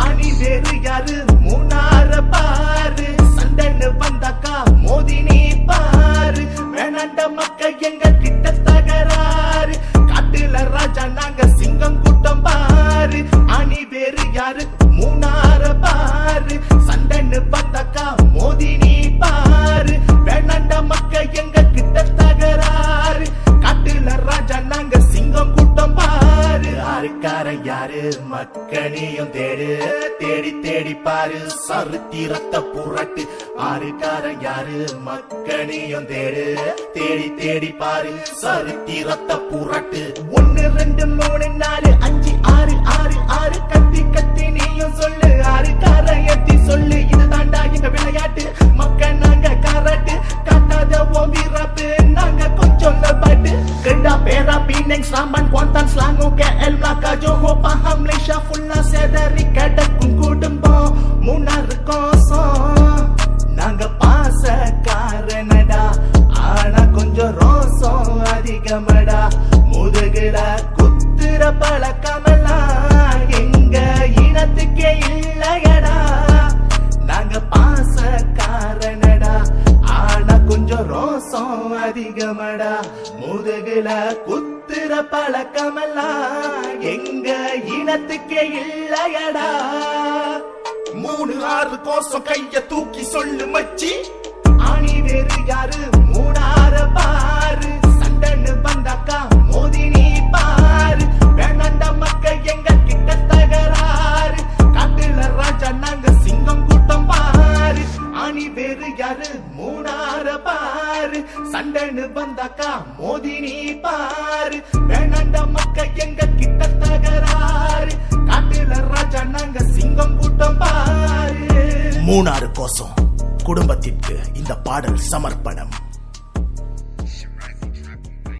அணி வேறு யாரு மூணார பாரு சண்டன்னு வந்தாக்கா மோதி நீ பாரு வேணாண்ட மக்கள் எங்க கிட்ட தகராறு காட்டுல ராஜா நாங்க சிங்கம் கூட்டம் பாரு அணி வேறு யாரு மூணார பாரு சண்டன்னு வந்தாக்கா மோதி நீ பாரு வேணாண்ட மக்கள் எங்க கிட்ட தகராறு காட்டுல ராஜா நாங்க சிங்கம் கூட்டம் பாரு ஆறுக்காரன் யாரு மக்களையும் தேடு தேடி தேடி பாரு சரித்திரத்தை புரட்டு ஆறுக்காரன் யாரு மக்களையும் தேடு தேடி தேடி பாரு சரித்திரத்தை புரட்டு 1 2 3 4 5 6 6 6 கத்தி கத்தி நீயும் சொல்லு ஆறுக்காரன் எத்தி சொல்லு இது தாண்டா எங்க விளையாட்டு மக்கள் நாங்க காரட்டு காட்டாத ஓவிரப்பு நாங்க கொஞ்சம் பாட்டு கெண்டா பேரா பீனெங் ஸ்லாமன் Kuantan ஸ்லாங்கோ KL Melaka Johor Pahang Malaysia fulla sedari கடக்கும் குடும்பம் மூணாறு கோசம் நாங்க பாசக்காரனடா ஆனா கொஞ்சம் ரோசம் அதிகமடா முதுகுல குத்துற பழக்கமெல்லாம் எங்க இனத்துக்கே இல்லையடா நாங்க பாசக்காரனடா ஆனா கொஞ்சம் ரோசம் அதிகமடா முதுகுல குத்துற பழக்கமெல்லாம் எங்க இனத்துக்கே இல்லையடா 3 6 கோசம் கைய தூக்கி சொல்லு மச்சி ஆணி வேறு யாரு மூணார பாரு சண்டன்னு வந்தாக்கா மோதி நீ பாரு வேணாண்ட மக்கள் எங்க கிட்ட தகராறு காட்டுல ராஜா நாங்க சிங்கம் கூட்டம் பாரு ஆணி வேறு யாரு மூணார பாரு சண்டன்னு வந்தாக்கா மோதி நீ பாரு வேணாண்ட மக்கள் எங்க கிட்ட தகராறு காட்டுல ராஜா நாங்க சிங்கம் கூட்டம் பாரு 3 6 கோசம் குடும்பத்திற்கு இந்த பாடல் சமர்ப்பணம்.